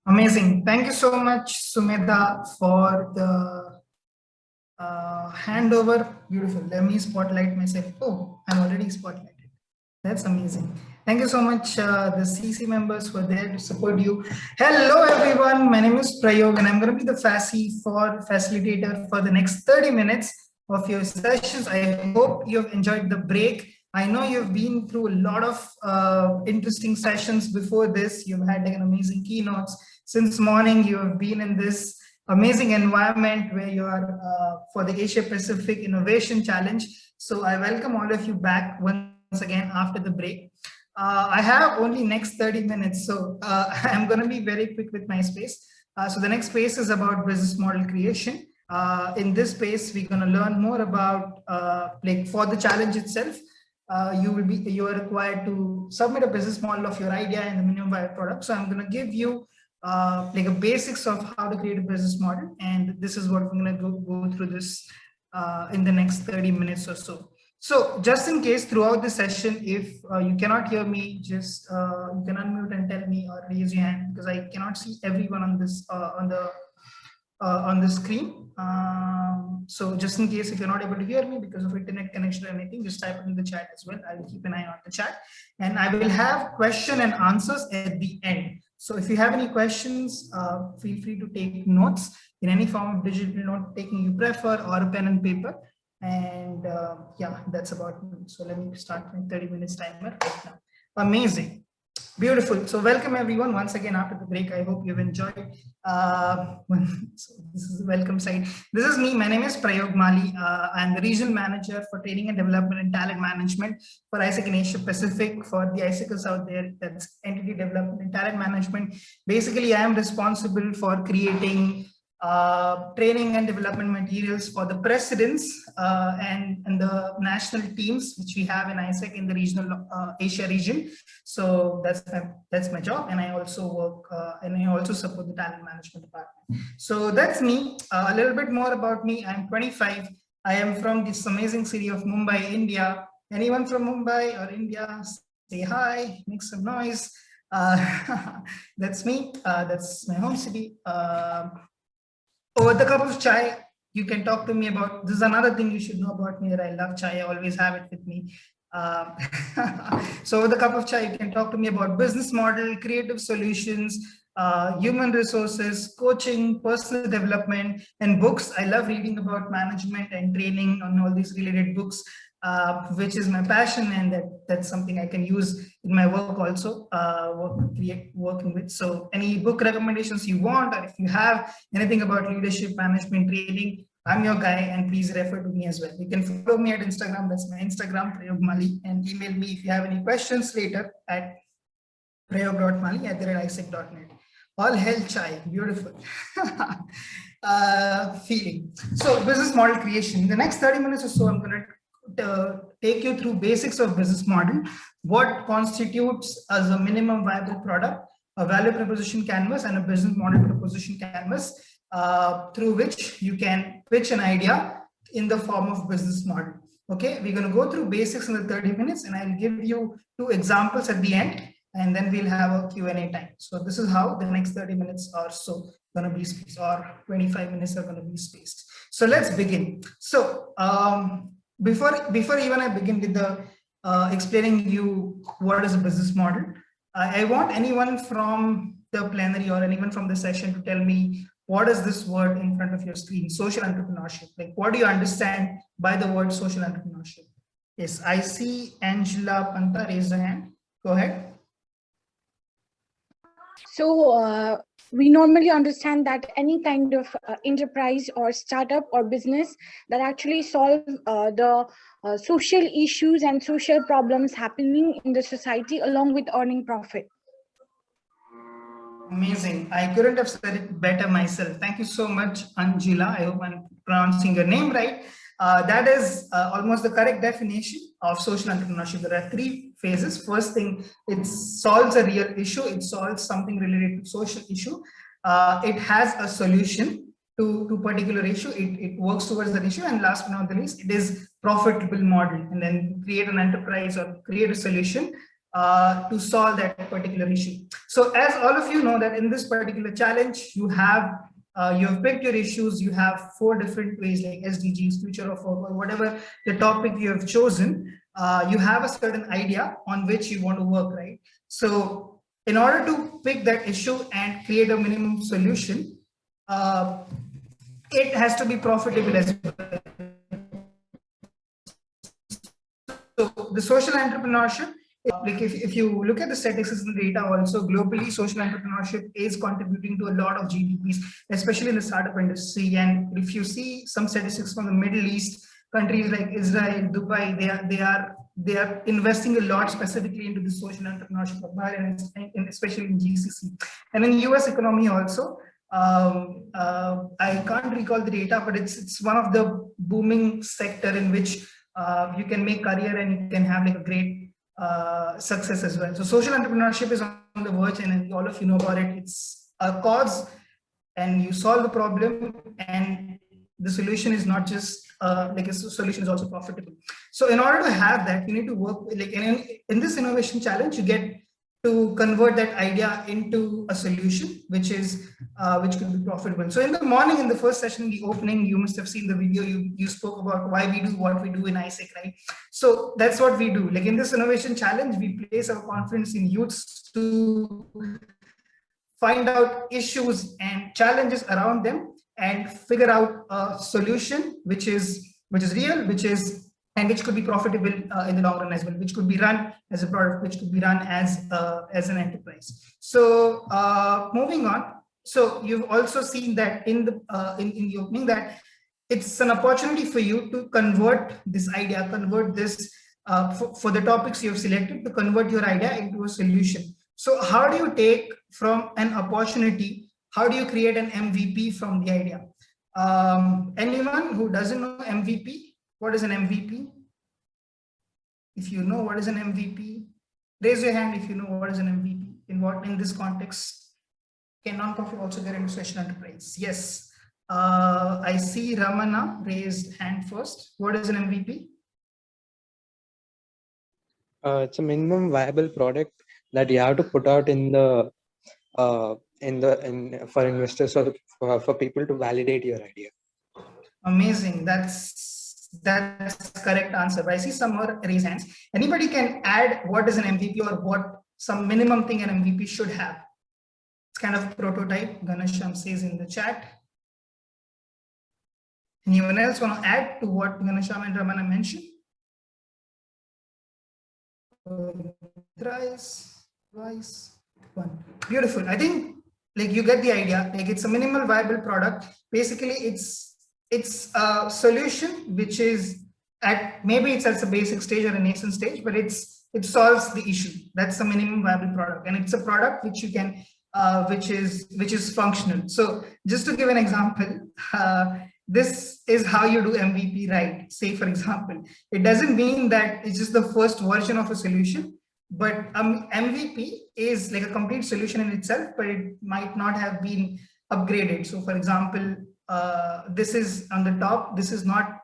Amazing. Thank you so much, Sumedha, for the handover. Beautiful. Let me spotlight myself. Oh, I'm already spotlighted. That's amazing. Thank you so much, the CC members who are there to support you. Hello, everyone. My name is Prayog, and I'm going to be the facilitator for the next 30 minutes of your sessions. I hope you've enjoyed the break. I know you've been through a lot of interesting sessions before this. You've had like, an amazing keynotes. Since morning, you have been in this amazing environment where you are for the Asia Pacific Innovation Challenge. So I welcome all of you back once again after the break. I have only next 30 minutes, so I'm going to be very quick with my space. So the next space is about business model creation. In this space, we're going to learn more about like for the challenge itself. You are required to submit a business model of your idea and the minimum viable product. So I'm going to give you like a basics of how to create a business model, and this is what we're going to go through this in the next 30 minutes or so. So just in case throughout the session, if you cannot hear me, just you can unmute and tell me or raise your hand, because I cannot see everyone on this on the screen. So just in case if you're not able to hear me because of internet connection or anything, just type it in the chat as well. I'll keep an eye on the chat, and I will have question and answers at the end. So if you have any questions, feel free to take notes in any form of digital note taking you prefer, or a pen and paper. And yeah, that's about me. So let me start my 30 minutes timer right now. Amazing. Beautiful. So welcome everyone once again after the break. I hope you've enjoyed. So this is the welcome side. This is me. My name is Prayog Mali. I'm the regional manager for training and development and talent management for ISEC in Asia Pacific. For the ISECers out there, that's entity development and talent management. Basically, I am responsible for creating training and development materials for the presidents and the national teams which we have in ISEC in the regional Asia region. So that's my job, and I also work and I also support the talent management department. So that's me. A little bit more about me. I'm 25. I am from this amazing city of Mumbai, India. Anyone from Mumbai or India, say hi, make some noise. That's me. That's my home city. Over the cup of chai, you can talk to me about, this is another thing you should know about me, that I love chai. I always have it with me. So over the cup of chai, you can talk to me about business model, creative solutions, human resources, coaching, personal development, and books. I love reading about management and training on all these related books, which is my passion, and that's something I can use in my work also, working with. So any book recommendations you want, or if you have anything about leadership, management, training, I'm your guy, and please refer to me as well. You can follow me at Instagram. That's my Instagram, Prayog Mali, and email me if you have any questions later at prayog.mali@isec.net. All hell chai, beautiful. Feeling. So business model creation. In the next 30 minutes or so, I'm going to take you through basics of business model, what constitutes as a minimum viable product, a value proposition canvas, and a business model proposition canvas, through which you can pitch an idea in the form of business model. Okay, we're going to go through basics in the 30 minutes, and I'll give you 2 examples at the end, and then we'll have a Q&A time. So this is how the next 30 minutes or so going to be spaced, or 25 minutes are going to be spaced. So let's begin. So before even I begin with the explaining you what is a business model, I want anyone from the plenary or anyone from the session to tell me, what is this word in front of your screen? Social entrepreneurship. Like, what do you understand by the word social entrepreneurship? Yes, I see Angela Panta raise her hand. Go ahead. So we normally understand that any kind of enterprise or startup or business that actually solve the social issues and social problems happening in the society, along with earning profit. Amazing. I couldn't have said it better myself. Thank you so much, Angela. I hope I'm pronouncing your name right. That is almost the correct definition of social entrepreneurship. There are 3 phases. First thing, it solves a real issue. It solves something related to social issue. It has a solution to particular issue. It works towards that issue. And last but not the least, it is profitable model. And then create an enterprise or create a solution to solve that particular issue. So as all of you know that in this particular challenge, you have picked your issues, you have 4 different ways like SDGs, future of work, or whatever the topic you have chosen, you have a certain idea on which you want to work, right? So in order to pick that issue and create a minimum solution, it has to be profitable as well. So the social entrepreneurship, like if you look at the statistics and the data also globally, social entrepreneurship is contributing to a lot of GDPs, especially in the startup industry. And if you see some statistics from the Middle East, countries like Israel, Dubai, they are investing a lot specifically into the social entrepreneurship of Bahrain, and especially in GCC. And in the US economy also, I can't recall the data, but it's one of the booming sector in which you can make career and you can have like a great success as well. So social entrepreneurship is on the verge, and all of you know about it. It's a cause, and you solve the problem, and the solution is not just like a solution is also profitable. So in order to have that, you need to work like in this innovation challenge, you get to convert that idea into a solution which could be profitable. So in the morning, in the first session, in the opening, you must have seen the video, you spoke about why we do what we do in ISEC, right? So that's what we do. Like in this innovation challenge, we place our confidence in youths to find out issues and challenges around them and figure out a solution which is real, and which could be profitable in the long run as well, which could be run as a product, which could be run as an enterprise. So moving on. So you've also seen that in the opening that it's an opportunity for you to convert this idea, convert this for the topics you have selected, to convert your idea into a solution. So how do you take from an opportunity? How do you create an MVP from the idea? Anyone who doesn't know MVP? What is an MVP? If you know what is an MVP, raise your hand if you know what is an MVP. In this context, can non-profit also get into social enterprise? Yes. I see Ramana raised hand first. What is an MVP? It's a minimum viable product that you have to put out for investors or for people to validate your idea. Amazing. That's correct answer. But I see some more raised hands. Anybody can add what is an MVP or what some minimum thing an MVP should have? It's kind of prototype. Ganesham says in the chat. Anyone else want to add to what Ganesham and Ramana mentioned? Twice, one. Beautiful. I think like you get the idea. Like it's a minimal viable product. Basically, it's a solution which is maybe it's at a basic stage or a nascent stage, but it solves the issue. That's a minimum viable product, and it's a product which you can which is functional. So just to give an example, this is how you do MVP, right? Say for example, it doesn't mean that it's just the first version of a solution, but MVP is like a complete solution in itself, but it might not have been upgraded. So for example, this is on the top, this is not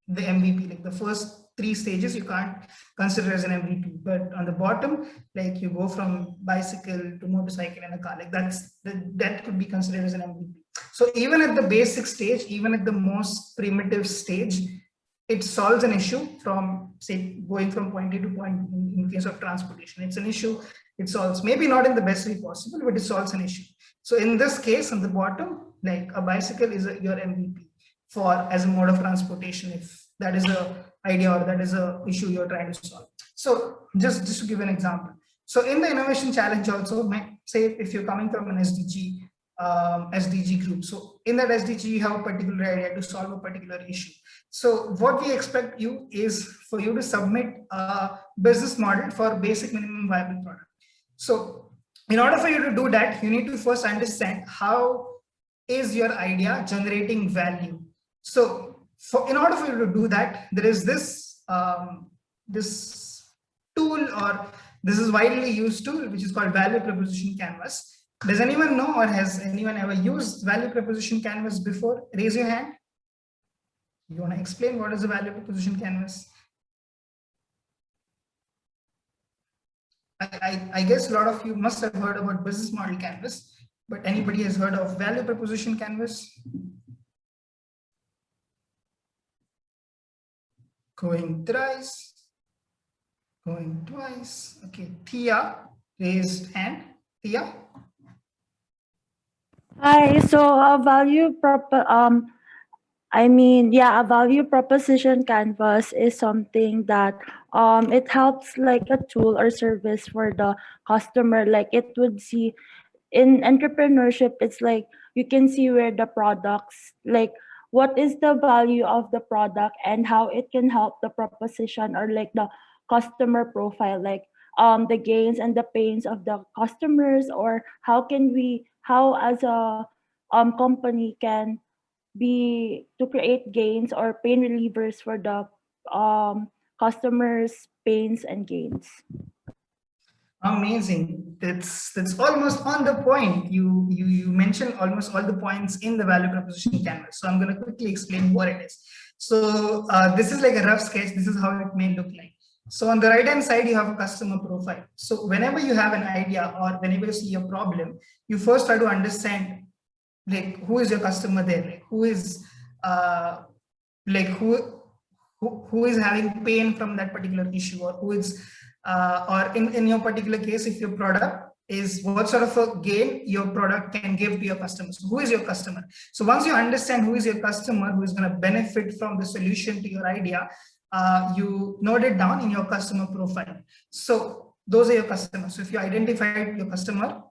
the MVP, like the first 3 stages you can't consider as an MVP, but on the bottom, like you go from bicycle to motorcycle and a car, like that could be considered as an MVP. So even at the basic stage, even at the most primitive stage, it solves an issue from, say, going from point A to point B. In case of transportation, it's an issue it solves, maybe not in the best way possible, but it solves an issue. So in this case, on the bottom, like a bicycle is your MVP as a mode of transportation, if that is a idea or that is a issue you're trying to solve. So just to give an example. So in the innovation challenge also, say if you're coming from an SDG group. So in that SDG, you have a particular idea to solve a particular issue. So what we expect you is for you to submit a business model for basic minimum viable product. So in order for you to do that, you need to first understand how is your idea generating value. So in order for you to do that, there is this tool, or this is widely used tool, which is called Value Proposition Canvas. Does anyone know, or has anyone ever used Value Proposition Canvas before? Raise your hand. You want to explain what is a Value Proposition Canvas? I guess a lot of you must have heard about business model canvas, but anybody has heard of value proposition canvas? Going thrice, going twice. Okay, Thea raised hand. Thea. Hi, so a a value proposition canvas is something that it helps like a tool or service for the customer. Like it would see in entrepreneurship, it's like you can see where the products, like what is the value of the product and how it can help the proposition or like the customer profile, like the gains and the pains of the customers, or how as a company can be to create gains or pain relievers for the customers pains and gains. Amazing. That's almost on the point. You mentioned almost all the points in the value proposition canvas. So I'm going to quickly explain what it is. So this is like a rough sketch. This is how it may look like. So on the right hand side, you have a customer profile. So whenever you have an idea or whenever you see a problem, you first try to understand like who is your customer there, like who is who is having pain from that particular issue, or who is or in your particular case, if your product is what sort of a gain your product can give to your customers. So who is your customer? So once you understand who is your customer, who is going to benefit from the solution to your idea, you note it down in your customer profile. So those are your customers. So if you identified your customer,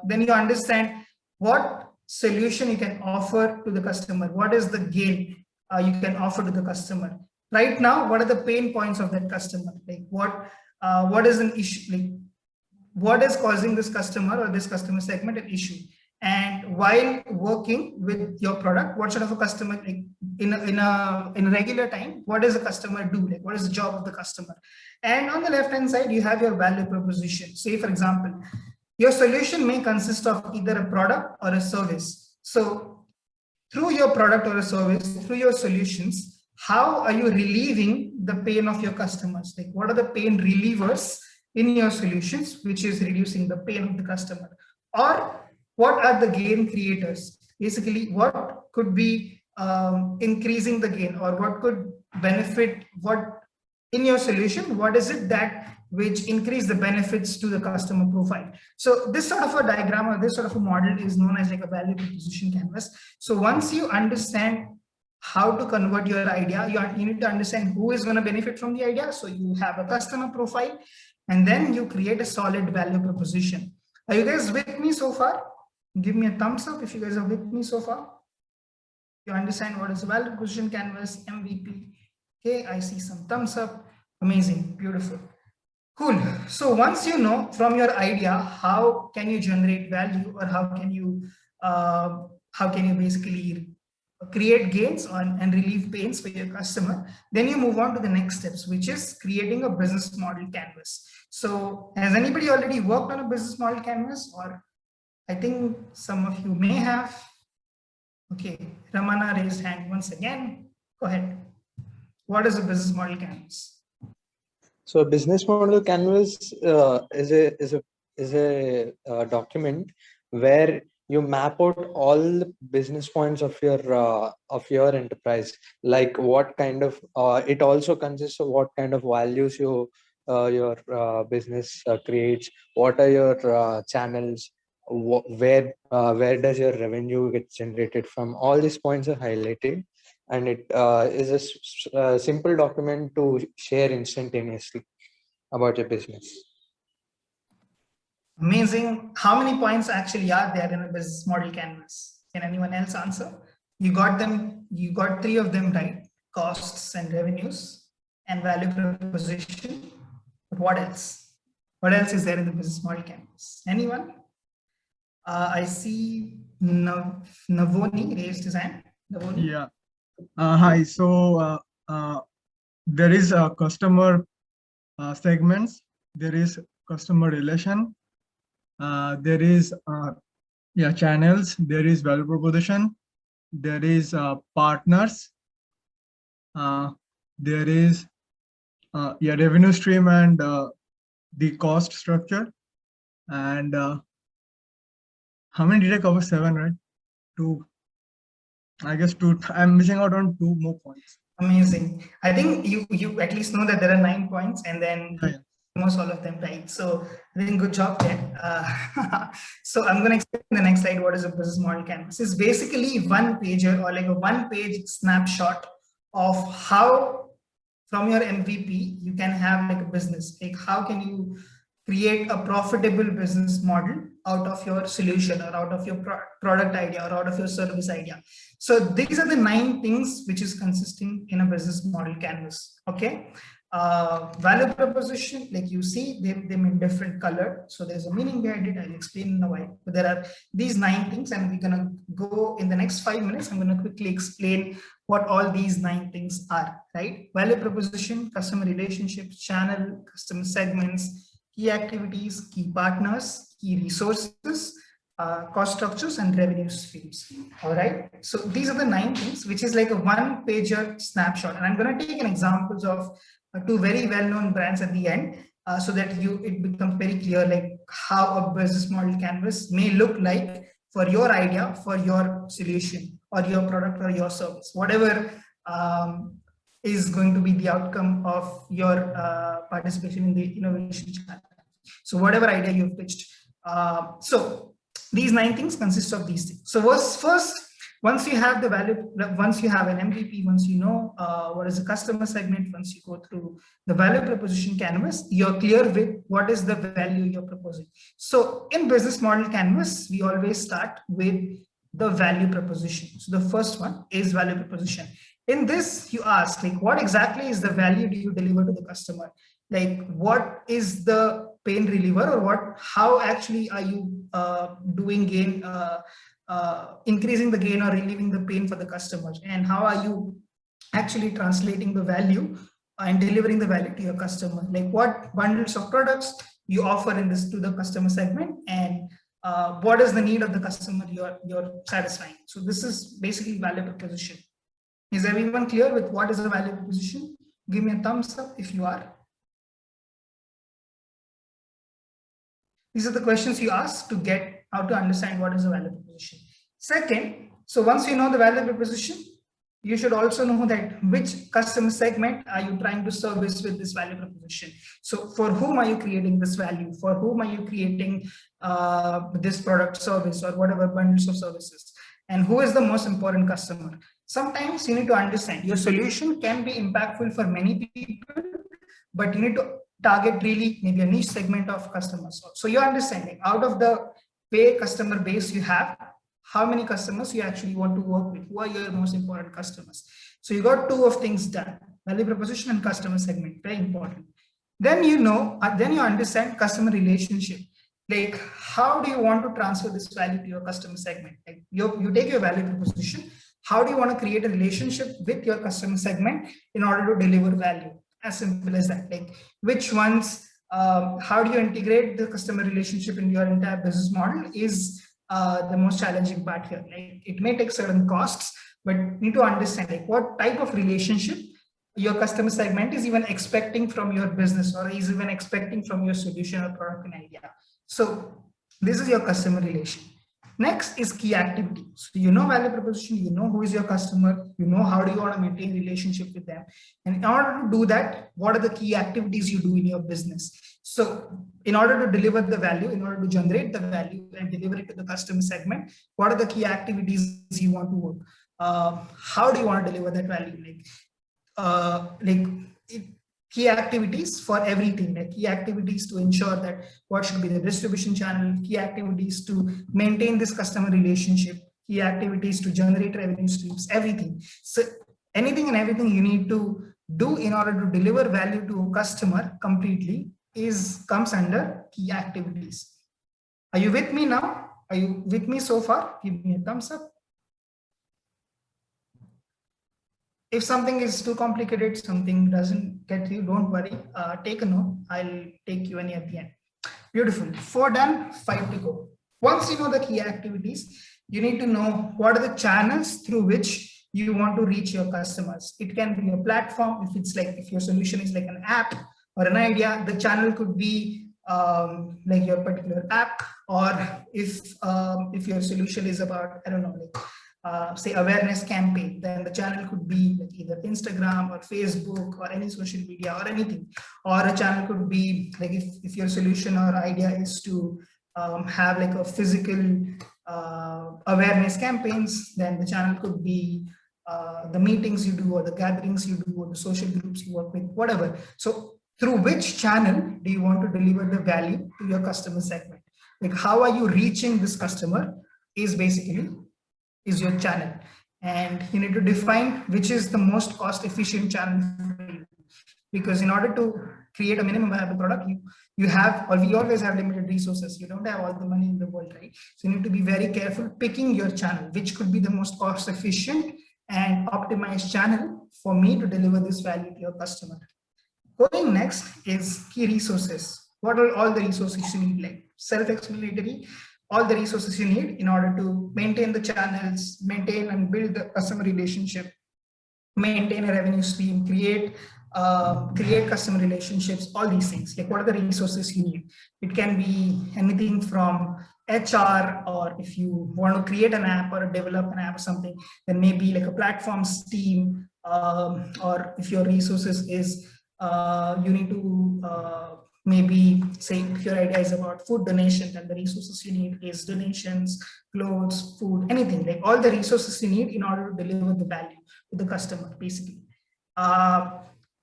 then you understand what solution you can offer to the customer. What is the gain you can offer to the customer? Right now, what are the pain points of that customer? Like what is an issue? Like what is causing this customer or this customer segment an issue? And while working with your product, what sort of a customer, like in a regular time, what does the customer do? Like what is the job of the customer? And on the left hand side, you have your value proposition. Say for example, your solution may consist of either a product or a service. So through your product or a service, through your solutions, how are you relieving the pain of your customers? Like what are the pain relievers in your solutions, which is reducing the pain of the customer? Or what are the gain creators? Basically, what could be increasing the gain, or what could benefit what in your solution? What is it that which increase the benefits to the customer profile? So this sort of a diagram or this sort of a model is known as like a value proposition canvas. So once you understand how to convert your idea, you need to understand who is going to benefit from the idea. So you have a customer profile, and then you create a solid value proposition. Are you guys with me so far? Give me a thumbs up if you guys are with me so far. You understand what is a value proposition canvas, MVP. Okay, I see some thumbs up. Amazing, beautiful. Cool. So once you know from your idea, how can you generate value, or how can you basically create gains and relieve pains for your customer, then you move on to the next steps, which is creating a business model canvas. So has anybody already worked on a business model canvas? Or I think some of you may have. Okay, Ramana raised hand once again. Go ahead. What is a business model canvas? So a business model canvas is a document where you map out all the business points of your enterprise. Like what kind of it also consists of what kind of values your business creates. What are your channels? Where does your revenue get generated from? All these points are highlighted, and it is a simple document to share instantaneously about your business. Amazing. How many points actually are there in a business model canvas? Can anyone else answer? You got them. You got 3 of them right: costs and revenues and value proposition. But what else? What else is there in the business model canvas? Anyone? I see Navoni raised his hand. Navoni? Yeah. Hi. So there is a customer segments. There is customer relation. There is channels. There is value proposition. There is partners. There is revenue stream and the cost structure, and how many did I cover? 7, right? 2. I guess 2. I'm missing out on 2 more points. Amazing. I think you at least know that there are 9 points, and then Yeah. almost all of them right. So I think good job there. So I'm going to explain in the next slide what is a business model canvas. It's basically one pager or like a one-page snapshot of how from your MVP you can have like a business. Like how can you create a profitable business model out of your solution or out of your product idea or out of your service idea. So these are the 9 things which is consisting in a business model canvas. Okay. Value proposition, like you see them in different color. So there's a meaning behind it. I'll explain in a while. But there are these 9 things, and we're gonna go in the next 5 minutes. I'm gonna quickly explain what all these 9 things are, right? Value proposition, customer relationships, channel, customer segments, key activities, key partners, key resources, cost structures, and revenue streams. All right. So these are the 9 things, which is like a one-pager snapshot. And I'm going to take an examples of 2 very well-known brands at the end, so that it becomes very clear like how a business model canvas may look like for your idea, for your solution, or your product or your service, whatever is going to be the outcome of your participation in the innovation challenge. So whatever idea you've pitched. So these 9 things consist of these things. So first, once you have the value, once you have an MVP, once you know what is the customer segment, once you go through the value proposition canvas, you're clear with what is the value you're proposing. So in business model canvas, we always start with the value proposition. So the first one is value proposition. In this, you ask like, what exactly is the value do you deliver to the customer? Like, what is the pain reliever, or how actually are you doing gain, increasing the gain or relieving the pain for the customers, and how are you actually translating the value and delivering the value to your customer? Like what bundles of products you offer in this to the customer segment, and what is the need of the customer you're satisfying. So this is basically value proposition. Is everyone clear with what is the value proposition? Give me a thumbs up if you are. These are the questions you ask to get how to understand what is the value proposition. Second, so once you know the value proposition, you should also know that which customer segment are you trying to service with this value proposition. So for whom are you creating this value? For whom are you creating this product, service, or whatever bundles of services? And who is the most important customer? Sometimes you need to understand your solution can be impactful for many people, but you need to target really maybe a niche segment of customers. So you're understanding out of the pay customer base you have, how many customers you actually want to work with, who are your most important customers. So you got 2 of things done, value proposition and customer segment, very important. Then you know, then you understand customer relationship. Like how do you want to transfer this value to your customer segment? Like you take your value proposition, how do you want to create a relationship with your customer segment in order to deliver value? As simple as that. Like which ones, how do you integrate the customer relationship in your entire business model is the most challenging part here. Like it may take certain costs, but you need to understand like what type of relationship your customer segment is even expecting from your business, or is even expecting from your solution or product and idea. So this is your customer relation. Next is key activity. So you know value proposition, you know who is your customer, you know how do you want to maintain relationship with them. And in order to do that, what are the key activities you do in your business? So in order to deliver the value, in order to generate the value and deliver it to the customer segment, what are the key activities you want to work? How do you want to deliver that value? Key activities for everything, like key activities to ensure that what should be the distribution channel, key activities to maintain this customer relationship, key activities to generate revenue streams, everything. So anything and everything you need to do in order to deliver value to a customer completely comes under key activities. Are you with me now? Are you with me so far? Give me a thumbs up. If something is too complicated, something doesn't get you, don't worry. Take a note. I'll take Q&A at the end. Beautiful. 4 done, 5 to go. Once you know the key activities, you need to know what are the channels through which you want to reach your customers. It can be a platform if it's like if your solution is like an app, or an idea. The channel could be like your particular app, or if your solution is about, I don't know, like say awareness campaign, then the channel could be like either Instagram or Facebook or any social media or anything. Or a channel could be like if your solution or idea is to have like a physical awareness campaigns, then the channel could be the meetings you do, or the gatherings you do, or the social groups you work with, whatever. So through which channel do you want to deliver the value to your customer segment? Like how are you reaching this customer is basically is your channel. And you need to define which is the most cost efficient channel for you. Because in order to create a minimum viable product, you always have limited resources. You don't have all the money in the world, right? So you need to be very careful picking your channel, which could be the most cost efficient and optimized channel for me to deliver this value to your customer. Going next is key resources. What are all the resources you need? Like self-explanatory, all the resources you need in order to maintain the channels, maintain and build the customer relationship, maintain a revenue stream, create customer relationships, all these things. Like what are the resources you need? It can be anything from HR, or if you want to create an app or develop an app or something, then maybe like a platforms team, or if your resources is you need to maybe say if your idea is about food donation, then the resources you need is donations, clothes, food, anything, like all the resources you need in order to deliver the value to the customer, basically.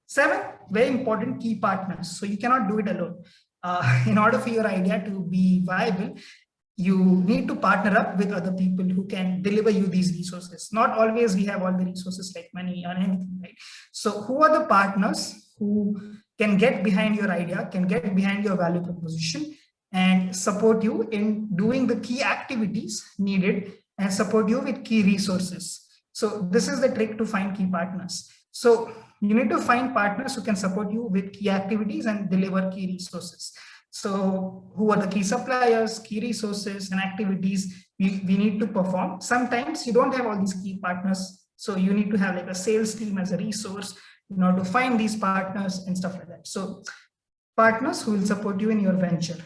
7, very important, key partners. So you cannot do it alone. In order for your idea to be viable, you need to partner up with other people who can deliver you these resources. Not always we have all the resources like money or anything, right? So who are the partners who can get behind your idea, can get behind your value proposition, and support you in doing the key activities needed, and support you with key resources? So this is the trick to find key partners. So you need to find partners who can support you with key activities and deliver key resources. So who are the key suppliers, key resources and activities we need to perform? Sometimes you don't have all these key partners, so you need to have like a sales team as a resource in order to find these partners and stuff like that. So partners who will support you in your venture.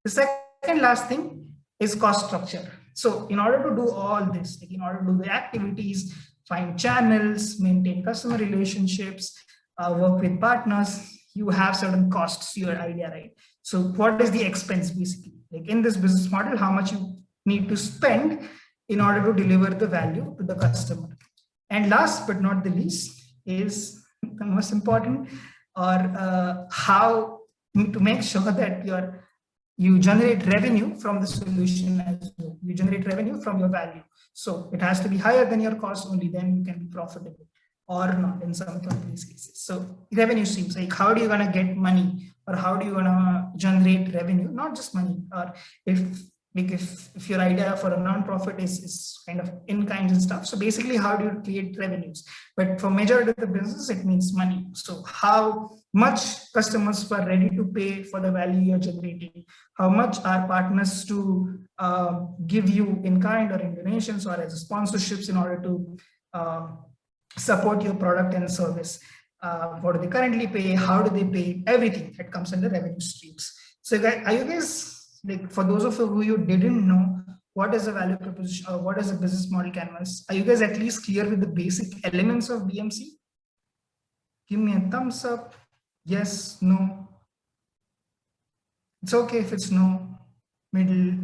The second last thing is cost structure. So in order to do all this, like in order to do the activities, find channels, maintain customer relationships, work with partners, you have certain costs to your idea, right? So what is the expense basically? Like in this business model, how much you need to spend in order to deliver the value to the customer? And last but not the least is the most important, or how to make sure that you generate revenue from the solution as well. You generate revenue from your value. So it has to be higher than your cost, only then you can be profitable, or not in some of these cases. So revenue streams, like how do you gonna get money, or how do you gonna generate revenue? Not just money, or if your idea for a non-profit is kind of in kinds and stuff. So basically, how do you create revenues? But for majority of the business, it means money. So how much customers were ready to pay for the value you're generating? How much are partners to give you in kind or in donations or as sponsorships in order to support your product and service? What do they currently pay? How do they pay? Everything that comes under revenue streams. So are you guys, like for those of you who didn't know what is a value proposition or what is a business model canvas, are you guys at least clear with the basic elements of BMC? Give me a thumbs up. Yes, no. It's okay if it's no. Middle.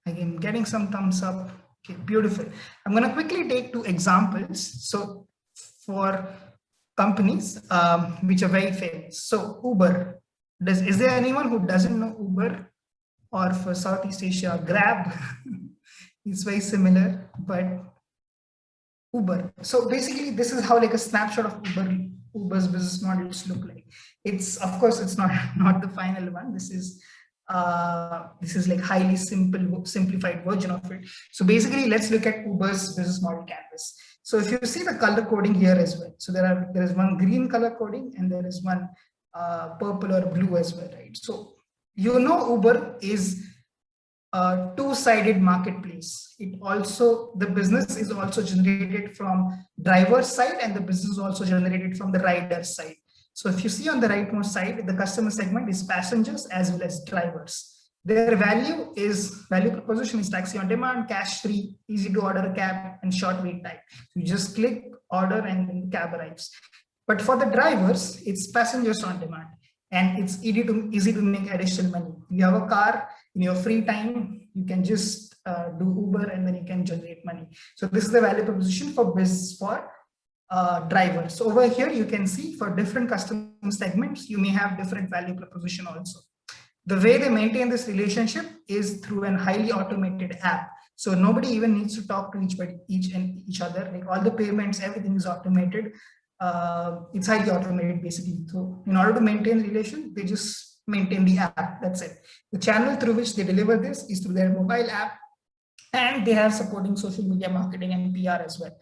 Again, getting some thumbs up. Okay, beautiful. I'm going to quickly take 2 examples. So for companies which are very famous. So Uber. Is there anyone who doesn't know Uber? Or for Southeast Asia, Grab? It's very similar, but Uber. So basically, this is how like a snapshot of Uber's business models look like. It's, of course, it's not the final one. This is like highly simplified version of it. So basically, let's look at Uber's business model canvas. So if you see the color coding here as well. So there is one green color coding and there is one purple or blue as well, right? So you know Uber is a 2-sided marketplace. The business is also generated from driver's side and the business is also generated from the rider's side. So if you see on the rightmost side, the customer segment is passengers as well as drivers. Their value proposition is taxi on demand, cash free, easy to order a cab, and short wait time. You just click, order, and then the cab arrives. But for the drivers, it's passengers on demand, and it's easy to make additional money. You have a car, in your free time, you can just do Uber, and then you can generate money. So this is the value proposition for drivers. So over here, you can see for different customer segments, you may have different value proposition also. The way they maintain this relationship is through an highly automated app. So nobody even needs to talk to each other. Like all the payments, everything is automated. It's highly automated basically. So in order to maintain the relation, they just maintain the app. That's it. The channel through which they deliver this is through their mobile app, and they have supporting social media marketing and PR as well.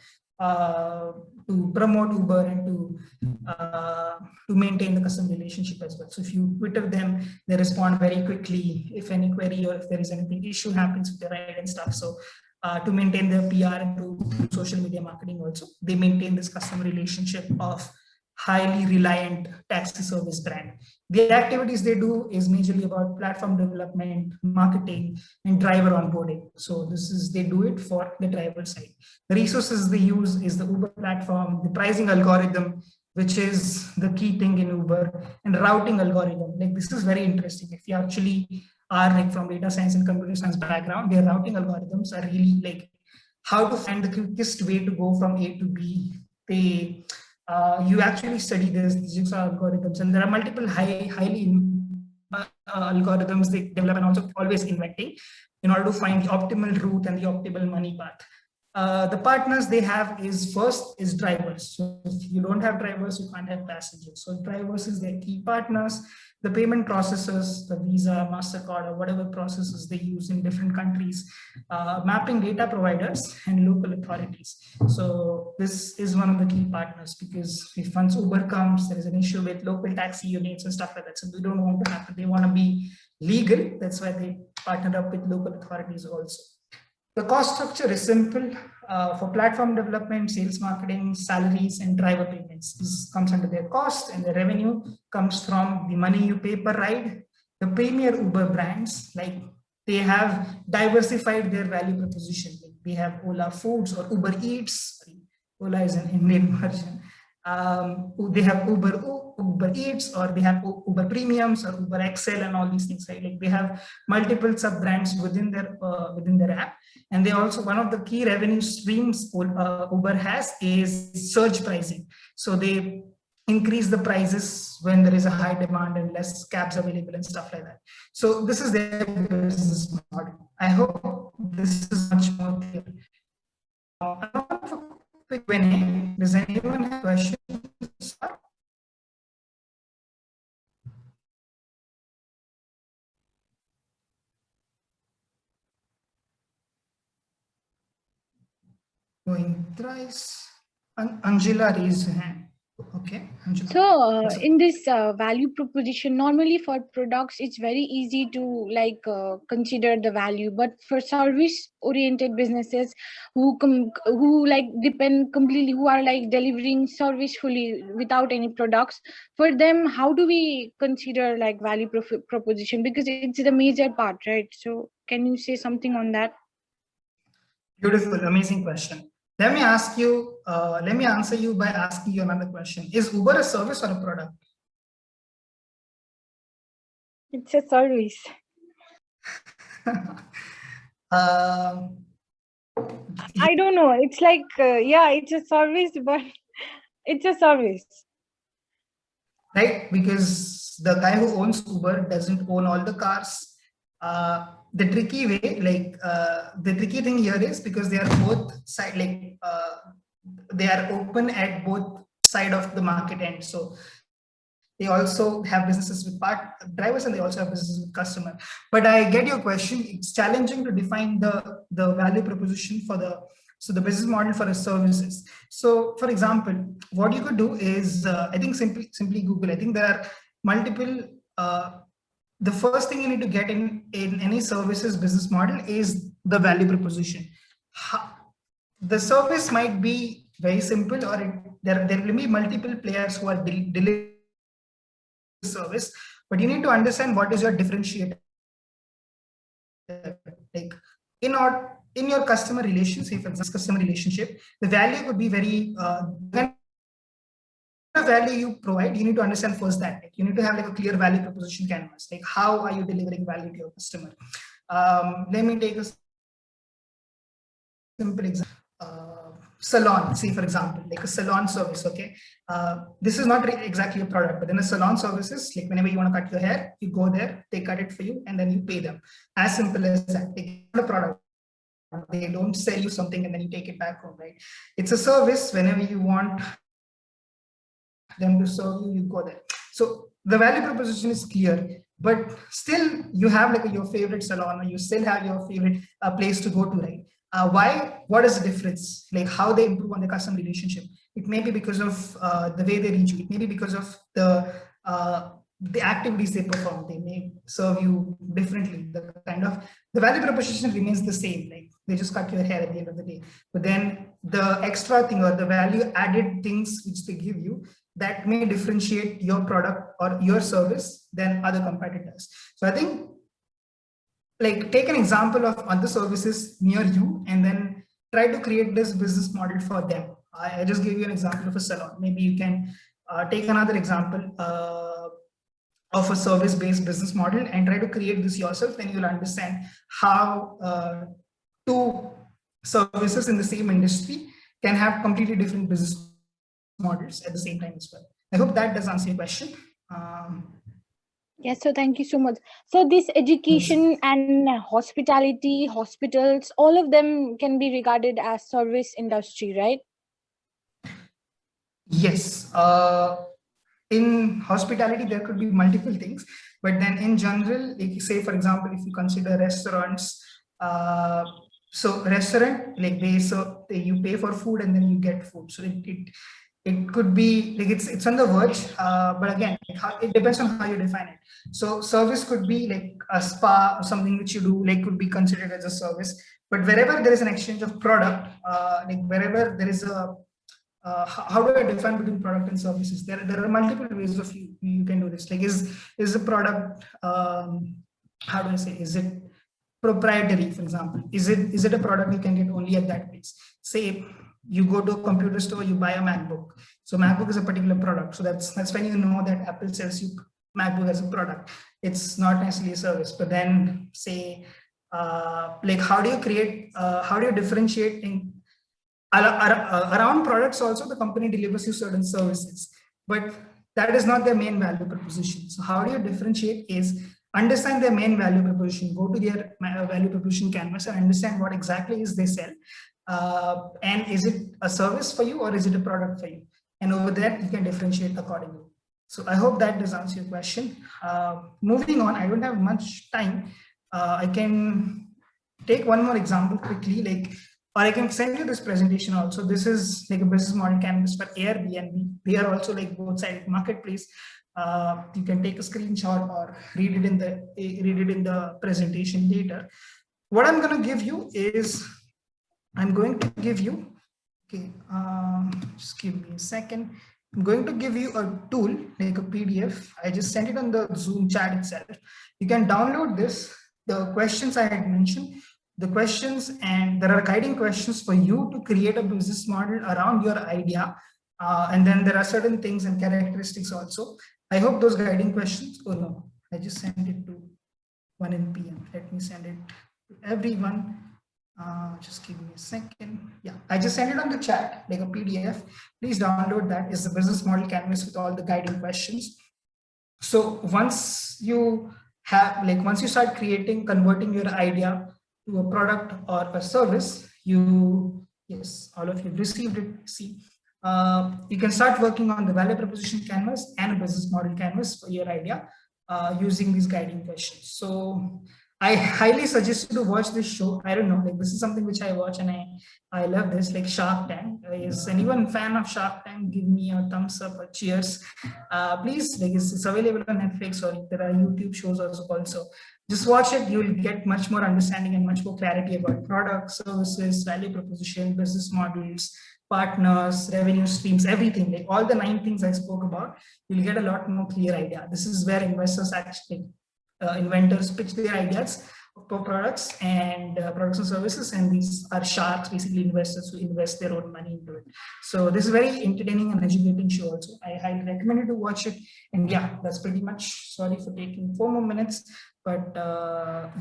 To promote Uber and to maintain the customer relationship as well. So if you Twitter them, they respond very quickly if any query or if there is anything issue happens with the ride and stuff. So to maintain their PR and to social media marketing also, they maintain this customer relationship of highly reliant taxi service brand. The activities they do is majorly about platform development, marketing, and driver onboarding. So they do it for the driver side. The resources they use is the Uber platform, the pricing algorithm, which is the key thing in Uber, and routing algorithm. Like this is very interesting. If you actually are like from data science and computer science background, their routing algorithms are really like how to find the quickest way to go from A to B. You actually study these jigsaw algorithms, and there are multiple highly algorithms they develop and also always inventing in order to find the optimal route and the optimal money path. The partners they have is first is drivers. So if you don't have drivers, you can't have passengers. So drivers is their key partners. The payment processors, the Visa, MasterCard, or whatever processes they use in different countries, mapping data providers and local authorities. So this is one of the key partners, because if once Uber comes, there is an issue with local taxi units and stuff like that. So they don't want to happen. They want to be legal. That's why they partner up with local authorities also. The cost structure is simple. For platform development, sales, marketing, salaries, and driver payments. This comes under their cost, and the revenue comes from the money you pay per ride. The premier Uber brands, like they have diversified their value proposition. Like they have Ola Foods or Uber Eats. Ola is an Indian version. They have Uber Eats, or they have Uber Premiums or Uber XL and all these things. Right? Like they have multiple sub brands within their app, and they also, one of the key revenue streams Uber has is surge pricing. So they increase the prices when there is a high demand and less cabs available and stuff like that. So this is their business model. I hope this is much more clear. Quick Q&A. Does anyone have questions? Going thrice. Angela raised her hand. Okay, Angela. So in this value proposition, normally for products, it's very easy to consider the value, but for service-oriented businesses who depend completely, who are like delivering service fully without any products, for them, how do we consider like value proposition? Because it's the major part, right? So can you say something on that? Beautiful, amazing question. Let me ask you, let me answer you by asking you another question. Is Uber a service or a product? It's a service. I don't know. It's like, yeah, it's a service, but it's a service. Right, because the guy who owns Uber doesn't own all the cars. The tricky way, the tricky thing here is because they are both side, they are open at both side of the market end. So they also have businesses with drivers, and they also have businesses with customer. But I get your question. It's challenging to define the value proposition for the business model for the services. So for example, what you could do is, I think simply Google. I think there are multiple, the first thing you need to get in any services business model is the value proposition. The service might be very simple, or there will be multiple players who are delivering service, but you need to understand what is your differentiator. Like in your customer relations, say for example, customer relationship, the value could be very value you provide. You need to understand first that you need to have like a clear value proposition canvas. Like how are you delivering value to your customer? Let me take a simple example. Salon, say for example, like a salon service. Okay, this is not exactly a product, but then a salon services, like whenever you want to cut your hair, you go there, they cut it for you, and then you pay them. As simple as that. Like, a product. They don't sell you something and then you take it back home, right? It's a service. Whenever you want them to serve you, you go there. So the value proposition is clear, but still you have like your favorite salon, or you still have your favorite place to go to, right? Why? What is the difference? Like how they improve on the customer relationship? It may be because of the way they reach you. It may be because of the activities they perform. They may serve you differently. The value proposition remains the same. Like they just cut your hair at the end of the day. But then the extra thing or the value added things which they give you, that may differentiate your product or your service than other competitors. So I think, like, take an example of other services near you and then try to create this business model for them. I just gave you an example of a salon. Maybe you can take another example of a service-based business model and try to create this yourself. Then you'll understand how two services in the same industry can have completely different business models at the same time as well. I hope that does answer your question. Yes, so thank you so much. So this education and hospitality, hospitals, all of them can be regarded as service industry, right? Yes. In hospitality, there could be multiple things, but then in general, like say, for example, if you consider restaurants, so restaurant, like you pay for food and then you get food. So it could be like it's on the verge, but again, it depends on how you define it. So service could be like a spa or something which you do, like could be considered as a service. But wherever there is an exchange of product, like wherever there is a how do I define between product and services? There are multiple ways of you can do this. Like is the product how do I say? Is it proprietary, for example? Is it a product you can get only at that place? Say you go to a computer store, you buy a MacBook. So MacBook is a particular product. So that's when you know that Apple sells you MacBook as a product. It's not necessarily a service. But then say like how do you differentiate in around products? Also, the company delivers you certain services, but that is not their main value proposition. So how do you differentiate is understand their main value proposition, go to their value proposition canvas and understand what exactly is they sell. And is it a service for you or is it a product for you? And over there, you can differentiate accordingly. So I hope that does answer your question. Moving on, I don't have much time. I can take one more example quickly, like, or I can send you this presentation also. This is like a business model canvas for Airbnb. They are also like both side marketplace. You can take a screenshot or read it in the presentation later. What I'm going to give you is, I'm going to give you, okay, just give me a second. I'm going to give you a tool, like a PDF. I just sent it on the Zoom chat itself. You can download this, the questions I had mentioned, the questions, and there are guiding questions for you to create a business model around your idea. And then there are certain things and characteristics also. I hope those guiding questions, oh no, I just sent it to 1 PM. Let me send it to everyone. Just give me a second. Yeah, I just sent it on the chat, like a PDF. Please download that. It's the business model canvas with all the guiding questions. So once you start converting your idea to a product or a service, yes, all of you have received it. See, you can start working on the value proposition canvas and a business model canvas for your idea using these guiding questions. So I highly suggest you to watch this show. I don't know, like this is something which I watch and I love this, like Shark Tank. Is anyone fan of Shark Tank? Give me a thumbs up or cheers. Please, like it's available on Netflix or there are YouTube shows also. Just watch it. You'll get much more understanding and much more clarity about products, services, value proposition, business models, partners, revenue streams, everything. Like all the 9 things I spoke about, you'll get a lot more clear idea. This is where investors actually, inventors pitch their ideas for products and services, and these are sharks, basically investors who invest their own money into it. So this is very entertaining and educating show also. I highly recommend you to watch it. And yeah, that's pretty much. Sorry for taking 4 more minutes, but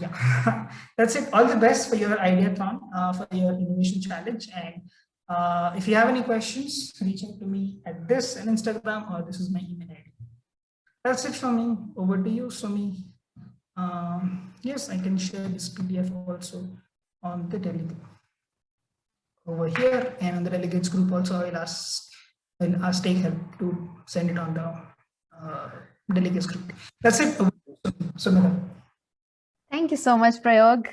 yeah, that's it. All the best for your ideathon, for your innovation challenge. And if you have any questions, reach out to me at this on Instagram, or this is my email ID. That's it from me. Over to you, Sumi. Yes, I can share this PDF also on the Telegram over here, and on the delegates group also. I'll ask take help to send it on the delegates group. That's it. Sumita. Thank you so much, Prayog.